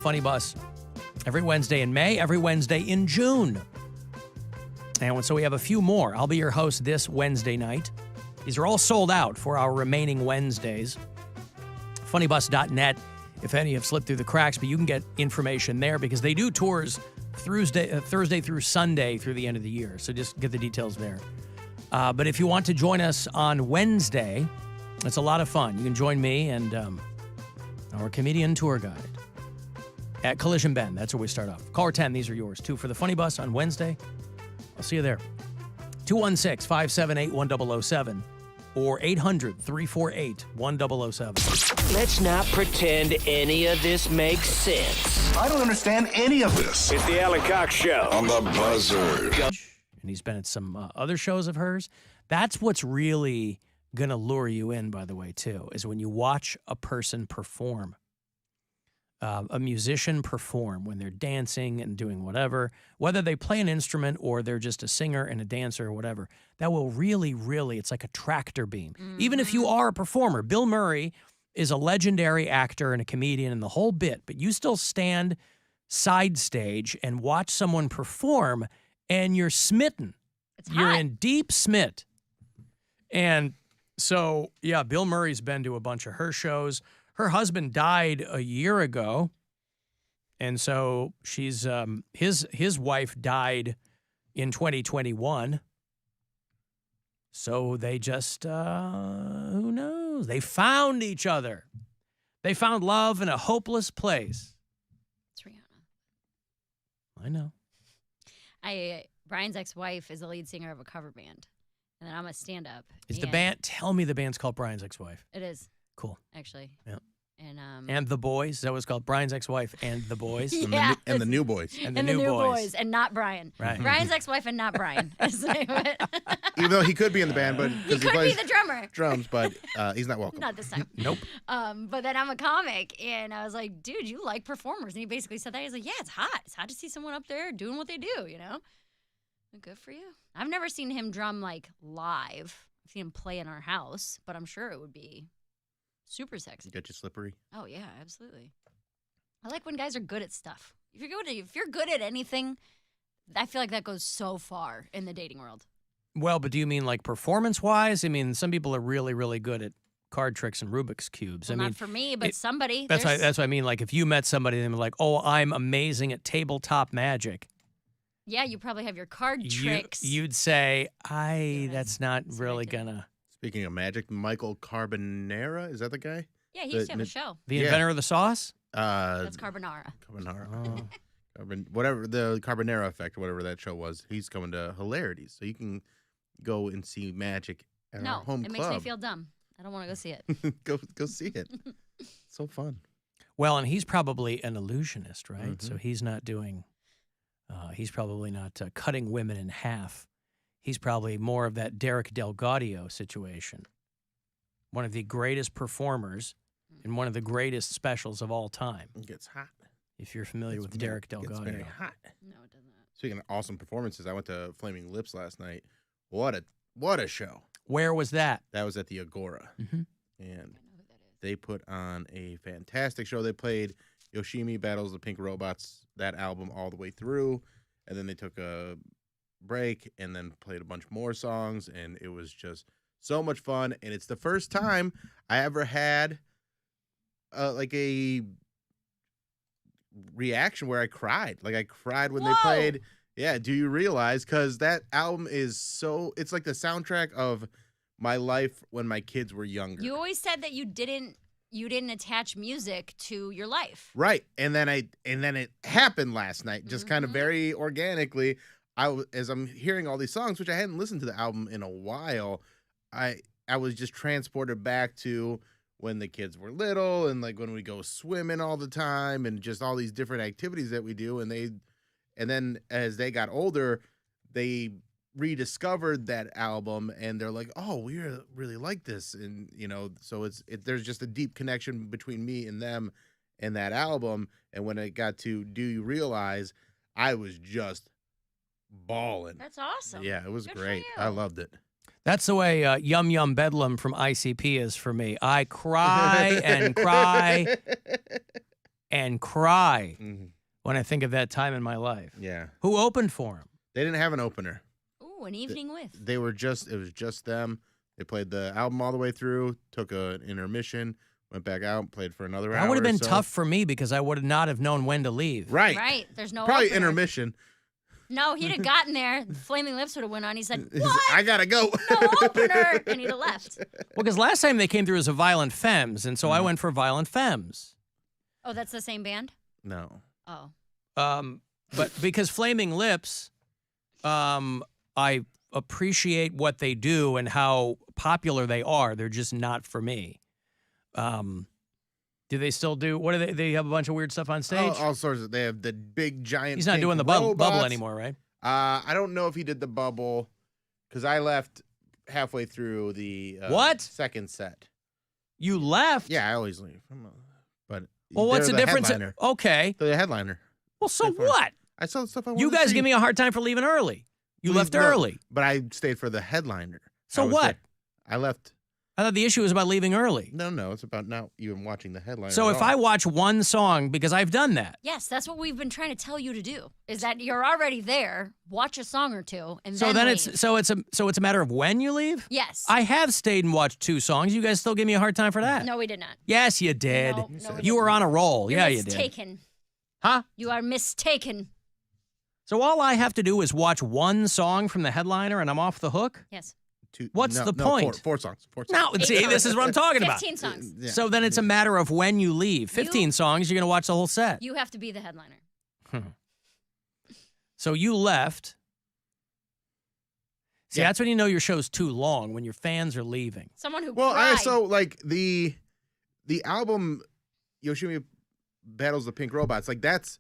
Funny Bus every Wednesday in May, every Wednesday in June. And so we have a few more. I'll be your host this Wednesday night. These are all sold out for our remaining Wednesdays. Funnybus.net, if any have slipped through the cracks, but you can get information there because they do tours Thursday through Sunday through the end of the year. So just get the details there. But if you want to join us on Wednesday, it's a lot of fun. You can join me and our comedian tour guide at Collision Bend. That's where we start off. Caller 10, these are yours, too, for the Funny Bus on Wednesday. I'll see you there. 216-578-1007 or 800-348-1007. Let's not pretend any of this makes sense. I don't understand any of this. It's the Alan Cox Show. On the Buzzard. And he's been at some other shows of hers. That's what's really going to lure you in, by the way, too, is when you watch a person perform. A musician perform when they're dancing and doing whatever, whether they play an instrument or they're just a singer and a dancer or whatever, that will really, it's like a tractor beam. Mm-hmm. Even if you are a performer, Bill Murray is a legendary actor and a comedian and the whole bit, but you still stand side stage and watch someone perform and you're smitten. You're in deep smit. And so, yeah, Bill Murray's been to a bunch of her shows. Her husband died a year ago, and so she's his wife died in 2021. So they just who knows? They found each other. They found love in a hopeless place. It's Rihanna. I know. Brian's ex-wife is the lead singer of a cover band, and then I'm a stand-up. Is the band? Tell me the band's called Brian's ex-wife. It is. Cool. Actually. Yeah. And the Boys. Is that what it's called? Brian's ex-wife and the Boys. Yeah. And the New Boys. And the new boys. And not Brian. Right. Brian's ex-wife and not Brian. Is the name of it. Even though he could be in the band, but he could plays be the drummer. drums, but he's not welcome. Not this time. Nope. But then I'm a comic, and I was like, dude, you like performers. And he basically said that. He's like, yeah, it's hot. It's hot to see someone up there doing what they do, you know? Good for you. I've never seen him drum, like, live. I've seen him play in our house, but I'm sure it would be super sexy. Get you slippery. Oh, yeah, absolutely. I like when guys are good at stuff. If you're good at anything, I feel like that goes so far in the dating world. Well, but do you mean like performance-wise? I mean, some people are really, really good at card tricks and Rubik's Cubes. Well, I mean, not for me, but somebody. That's what I mean. Like, if you met somebody and they're like, oh, I'm amazing at tabletop magic. Yeah, you probably have your card tricks. You'd say, that's not really gonna. Speaking of magic, Michael Carbonara, is that the guy? Yeah, he used to have a show. The inventor of the sauce? That's Carbonara. Carbonara. Whatever, the Carbonara Effect, or whatever that show was. He's coming to Hilarities. So you can go and see magic at our home club. No, it makes me feel dumb. I don't want to go see it. Go see it. So fun. Well, and he's probably an illusionist, right? Mm-hmm. So he's not doing, he's probably not cutting women in half. He's probably more of that Derek Delgaudio situation. One of the greatest performers in one of the greatest specials of all time. It gets hot. If you're familiar with Derek Delgaudio. It's very hot. No, it doesn't. Speaking of awesome performances, I went to Flaming Lips last night. What a show. Where was that? That was at the Agora. Mm-hmm. And they put on a fantastic show. They played Yoshimi Battles the Pink Robots, that album all the way through. And then they took a break and then played a bunch more songs. And it was just so much fun. And it's the first time I ever had like a reaction where I cried. Like I cried when they played. Yeah, Do You Realize? Because that album is it's like the soundtrack of my life when my kids were younger. You always said that you didn't attach music to your life. Right. And then it happened last night, just kind of very organically. As I'm hearing all these songs, which I hadn't listened to the album in a while, I was just transported back to when the kids were little and like when we go swimming all the time and just all these different activities that we do. And then as they got older, they rediscovered that album and they're like, oh, we really like this. And, so there's just a deep connection between me and them and that album. And when it got to Do You Realize, I was just bawling. That's awesome. Yeah, it was Good great. for you. I loved it. That's the way Yum Yum Bedlam from ICP is for me. I cry and cry and cry Mhm. when I think of that time in my life. Yeah. Who opened for him? They didn't have an opener. Ooh, an evening with. It was just them. They played the album all the way through, took an intermission, went back out, played for another hour. That would have been or so. tough for me because I would not have known when to leave. Right. Right. There's no Probably opener. intermission. No, he'd have gotten there. Flaming Lips would have went on. He said, He's- "What? I gotta go. No opener," and he'd have left. Well, because last time they came through as a Violent Femmes, and so I went for Violent Femmes. Oh, that's the same band? No. Oh. But because Flaming Lips, I appreciate what they do and how popular they are. They're just not for me. Do they still do? What do they? They have a bunch of weird stuff on stage. All sorts of. They have the big giant. He's not pink doing the bubble robots. anymore, right? I don't know if he did the bubble because I left halfway through the What? second set. You left. Yeah, I always leave. But Well, what's the they're difference? Headliner. Okay. They're the headliner. Well, so By far. what? I saw the stuff I wanted You to guys see. give me a hard time for leaving early. You Please left don't. early. But I stayed for the headliner. So I was what? there. I left. I thought the issue was about leaving early. No, it's about not even watching the headliner. So at if all. I watch one song, because I've done that. Yes, that's what we've been trying to tell you to do. Is that you're already there. Watch a song or two, and So then leave. it's a matter of when you leave. Yes. I have stayed and watched 2 songs. You guys still give me a hard time for that. No, we did not. Yes, you did. No, we You were didn't. on a roll. You're Yeah, you did. mistaken. Huh? You are mistaken. So all I have to do is watch one song from the headliner, and I'm off the hook. Yes. What's the point? Four songs. No, see, this is what I'm talking about. 15 songs. Yeah. So then it's a matter of when you leave. 15 songs, you're going to watch the whole set. You have to be the headliner. So you left. See, Yeah. that's when you know your show's too long, when your fans are leaving. Someone who Well, cried. I also like the album Yoshimi Battles the Pink Robots. Like that's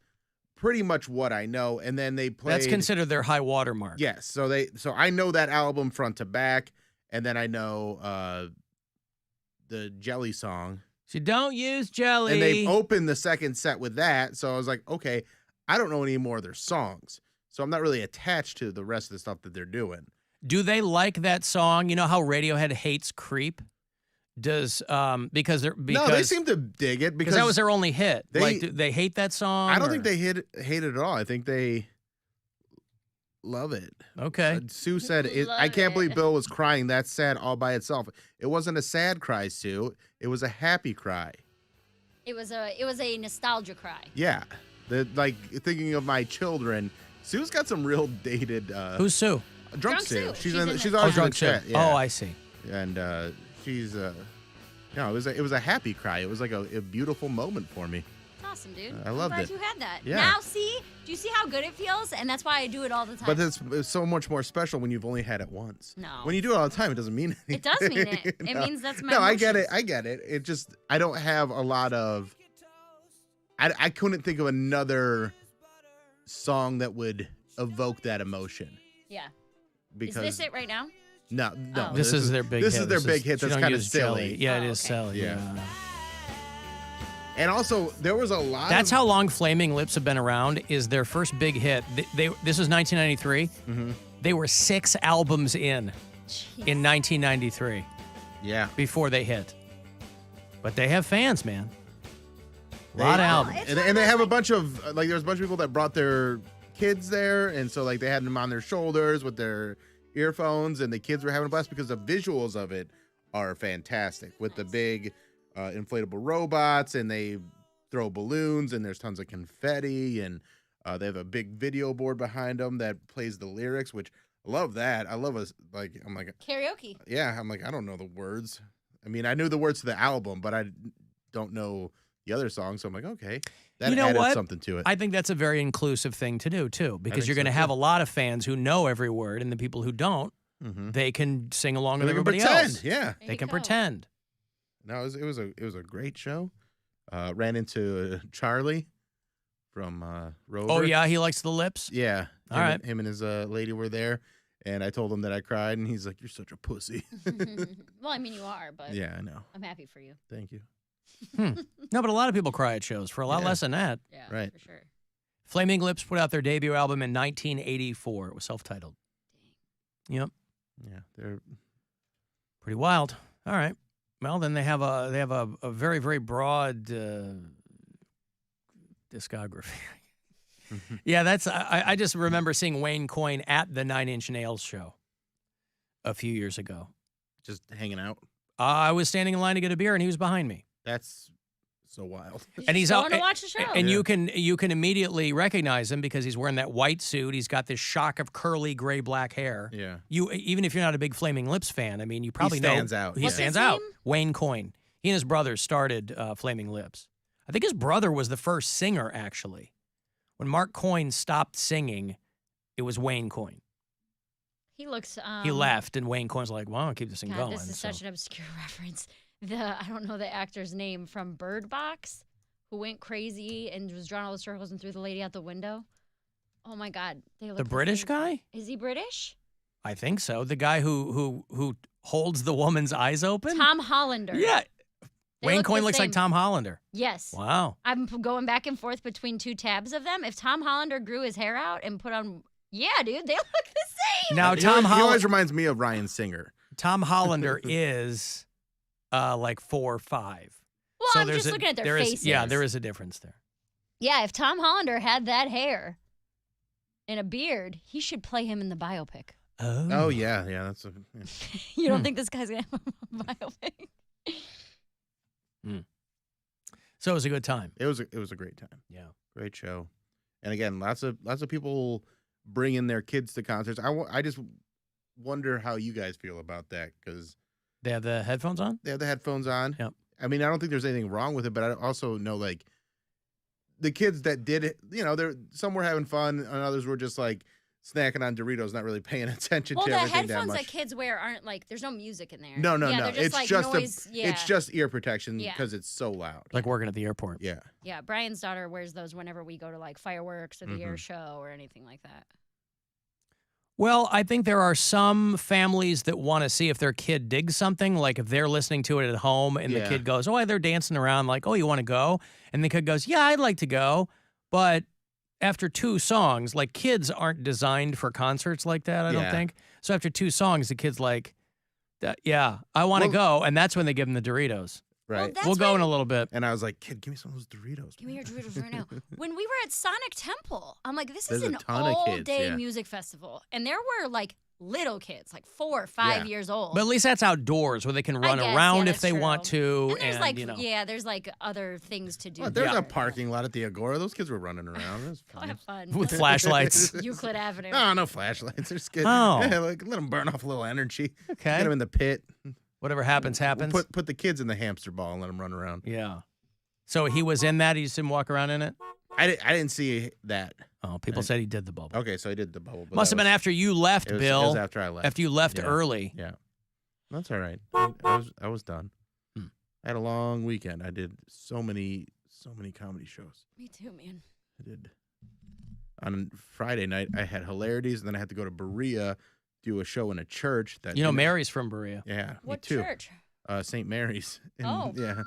pretty much what I know. And then they played. That's considered their high water mark. Yes. So I know that album front to back, and then I know the Jelly song. So don't use jelly. And they opened the second set with that. So I was like, okay, I don't know any more of their songs. So I'm not really attached to the rest of the stuff that they're doing. Do they like that song? You know how Radiohead hates Creep? Because No, they seem to dig it because that was their only hit. they- Do they hate that song? I don't or- think they hate it at all. I think they love it. Okay. Sue said, I Love can't believe it. Bill was crying. That's sad all by itself. It wasn't a sad cry, Sue. It was a happy cry. It was a nostalgia cry. Yeah. Like thinking of my children. Sue's got some real dated Who's Sue? Drunk Drunk Sue. Sue. She's She's in in she's the- always in the Drunk Sue. chat. Yeah. Oh, I see. And she's no, it was a happy cry. It was like a beautiful moment for me. It's awesome, dude. I loved I'm glad it. you had that. Yeah. Now, see? Do you see how good it feels? And that's why I do it all the time. But it's so much more special when you've only had it once. No. When you do it all the time, it doesn't mean anything. It does mean it. It No. means that's my No, I get it. emotions. I get it. It just I don't have a lot of. I couldn't think of another song that would evoke that emotion Yeah. because Is this it right now? no. Oh. This is their big This hit. is their big hit. you That's don't kind of use jelly. silly. Yeah, it Oh, is okay. silly. Yeah. Yeah. And also there was a lot. That's of, how long Flaming Lips have been around. Is their first big hit. This was 1993. Mm-hmm. They were 6 albums in 1993 Yeah. before they hit. But they have fans, man. A lot of They- albums. And they have a bunch of like there's a bunch of people that brought their kids there, and so like they had them on their shoulders with their earphones, and the kids were having a blast because the visuals of it are fantastic with the big inflatable robots, and they throw balloons, and there's tons of confetti, and they have a big video board behind them that plays the lyrics, which I love that. I love I'm like Karaoke. yeah, I'm like I don't know the words. I mean, I knew the words to the album, but I don't know the other songs. So I'm like, okay, that You know added what? something to it. I think that's a very inclusive thing to do, too, because think you're going to so, have too. a lot of fans who know every word, and the people who don't, Mhm. they can sing along They with can everybody pretend. else. Yeah, There They you can go. pretend. no, it was a great show. Ran into Charlie from Rover. Oh, yeah, he likes the lips? yeah. All right. Him and his lady were there, and I told him that I cried, and he's like, "You're such a pussy." Well, I mean, you are, but yeah, I know. I'm happy for you. Thank you. No, but a lot of people cry at shows for a lot Yeah. less than that. Yeah, Right. for sure. Flaming Lips put out their debut album in 1984. It was self-titled. Yep, Yeah, they're pretty wild. All right. Well, then they have a very, very broad discography. Yeah, that's. I just remember seeing Wayne Coyne at the Nine Inch Nails show a few years ago. Just hanging out. I was standing in line to get a beer, and he was behind me. That's so wild. And he's going out to watch the show. And you can immediately recognize him because he's wearing that white suit. He's got this shock of curly gray black hair. Yeah. Even if you're not a big Flaming Lips fan, I mean, you probably He stands know out. He What's stands his out. name? Wayne Coyne. He and his brother started Flaming Lips. I think his brother was the first singer, actually. When Mark Coyne stopped singing, it was Wayne Coyne. He looks. He left, and Wayne Coyne's like, "Well, I'll keep this thing God, going." this is such an obscure reference. I don't know the actor's name from Bird Box, who went crazy and was drawing all the circles and threw the lady out the window. Oh my God, they look The British same. guy? Is he British? I think so. The guy who holds the woman's eyes open. Tom Hollander. Yeah. They Wayne look Coyne the looks like same. Tom Hollander. Yes. Wow. I'm going back and forth between two tabs of them. If Tom Hollander grew his hair out and put on, yeah, dude, they look the same. Now He Tom always reminds me of Ryan Singer. Hollander is like 4 or 5. Well, So I'm there's just looking at their faces. Yeah, there is a difference there. Yeah, if Tom Hollander had that hair and a beard, he should play him in the biopic. Oh yeah, that's a. Yeah. You don't think this guy's gonna have a biopic? So it was a good time. It was a great time. Yeah. Great show, and again, lots of people bringing their kids to concerts. I just wonder how you guys feel about that because They have the headphones on? they have the headphones on. Yep. I mean, I don't think there's anything wrong with it, but I also know like the kids that did it, some were having fun and others were just like snacking on Doritos, not really paying attention Well, to the everything that headphones much. that kids wear aren't like. There's no music in there. No. They're just It's like just noise. it's just ear protection Yeah. because it's so loud. Like working at the airport. Yeah. Yeah, Brian's daughter wears those whenever we go to like fireworks or the Mm-hmm. air show or anything like that. Well, I think there are some families that want to see if their kid digs something. Like if they're listening to it at home and the Yeah. kid goes, "Oh, they're dancing around," like, "Oh, you want to go?" And the kid goes, "Yeah, I'd like to go." But after 2 songs, like kids aren't designed for concerts like that, I don't Yeah. think. So after 2 songs, the kid's like, "Yeah, I want to go." And that's when they give them the Doritos. Right. that's We'll go in when- a little bit. And I was like, kid, give me some of those Doritos. Give me your Doritos right now. When we were at Sonic Temple, I'm like, this There's is a an ton of kids, all-day yeah. music festival. And there were like little kids, like 4 or 5 Yeah. years old. But at least that's outdoors where they can run guess, around yeah, if they that's want true. to. and there's like, you know. there's like other things to do. Well, there's Yeah. a parking lot at the Agora. Those kids were running around. It was Go fun. have fun. With flashlights. Euclid Avenue. No flashlights. They're just good. Oh. Yeah, like, let them burn off a little energy. Okay. Get them in the pit. Whatever happens, happens. Put the kids in the hamster ball and let them run around. Yeah. So he was in that? He just didn't walk around in it? I didn't see that. Oh, people said he did the bubble. Okay, so I did the bubble. but Must that have been was- after you left, it was, Bill. It was after I left. After you left Yeah. early. Yeah. That's all right. I was done. Hmm. I had a long weekend. I did so many comedy shows. Me too, man. I did. On Friday night, I had Hilarities, and then I had to go to Berea, do a show in a church. That You know, Mary's from Berea. Yeah, What me too. church? St. Mary's. And, Oh. Yeah.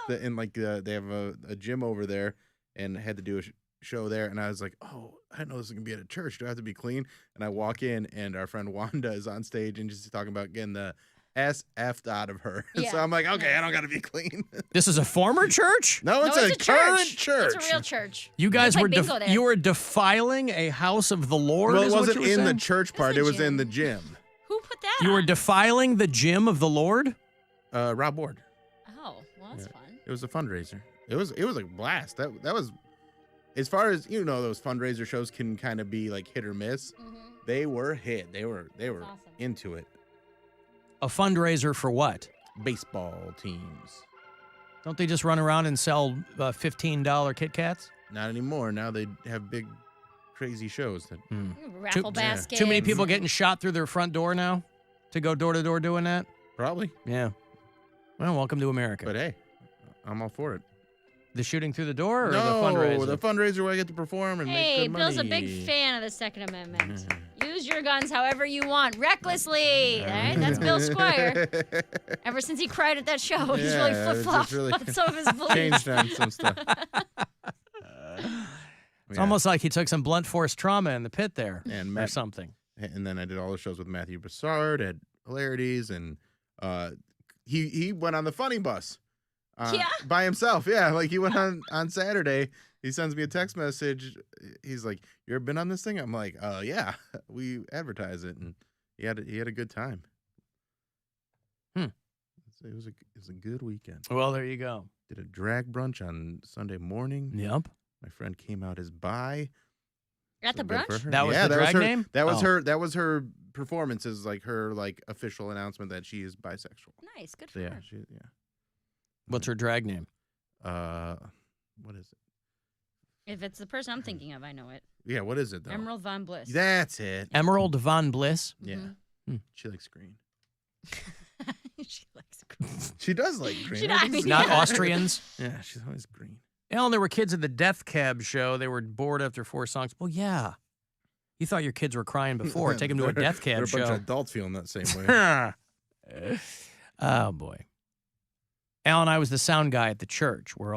They have a gym over there, and I had to do a show there. And I was like, oh, I didn't know this was going to be at a church. Do I have to be clean? And I walk in, and our friend Wanda is on stage and just talking about getting the SF'd out of her. Yeah. So I'm like, okay, Nice. I don't got to be clean. This is a former church? No, it's No, a current church. It's a real church. You guys It's like were bingo there. you were defiling a house of the Lord? Well, it is what wasn't you were in the saying? church part. a It was in gym. the gym. Who put that You were on? defiling the gym of the Lord? Rob Ward. Oh, well, that's Yeah. fun. It was a fundraiser. It was a blast. That was, as far as those fundraiser shows can kind of be like hit or miss. Mm-hmm. They were hit. They were awesome. into it. A fundraiser for what? Baseball teams. Don't they just run around and sell $15 Kit Kats? Not anymore. Now they have big, crazy shows. That Raffle Too- baskets. Too many people getting shot through their front door now to go door to door doing that? probably. Yeah. Well, welcome to America. But hey, I'm all for it. The shooting through the door or no, the fundraiser? the fundraiser where I get to perform and make Hey, good Bill's a money. big fan of the Second Amendment. Use your guns however you want, recklessly. All right, that's Bill Squire. Ever since he cried at that show, he's really Yeah, it's flip-flopped really on some of his beliefs. Changed on some stuff. It's almost like he took some blunt force trauma in the pit there And or Matt, something. and then I did all the shows with Matthew Broussard at Hilarities, and he went on the funny bus Yeah? by himself. Yeah, like he went on Saturday. he sends me a text message. He's like, "You ever been on this thing?" I'm like, yeah, we advertise it," and he had a good time. It was a good weekend. Well, there you go. Did a drag brunch on Sunday morning. Yep. My friend came out as bi. At the So good for brunch? her. That was Yeah, the drag her, name? That was Oh. her. That was her performance. Is like her official announcement that she is bisexual. Nice, good So for yeah, her. What's her drag name? What is it? If it's the person I'm thinking of, I know it. Yeah, what is it though? Emerald Von Bliss. That's it. Emerald Von Bliss. Yeah, Mhm. she likes green. She likes green. She does like green. She I does. think it's- Not Austrians. Yeah, she's always green. Alan, there were kids at the Death Cab show. They were bored after 4 songs. Well, yeah. You thought your kids were crying before. Take them to a Death There Cab are a bunch show. of adults feeling that same way. Oh, boy. Alan, I was the sound guy at the church. We're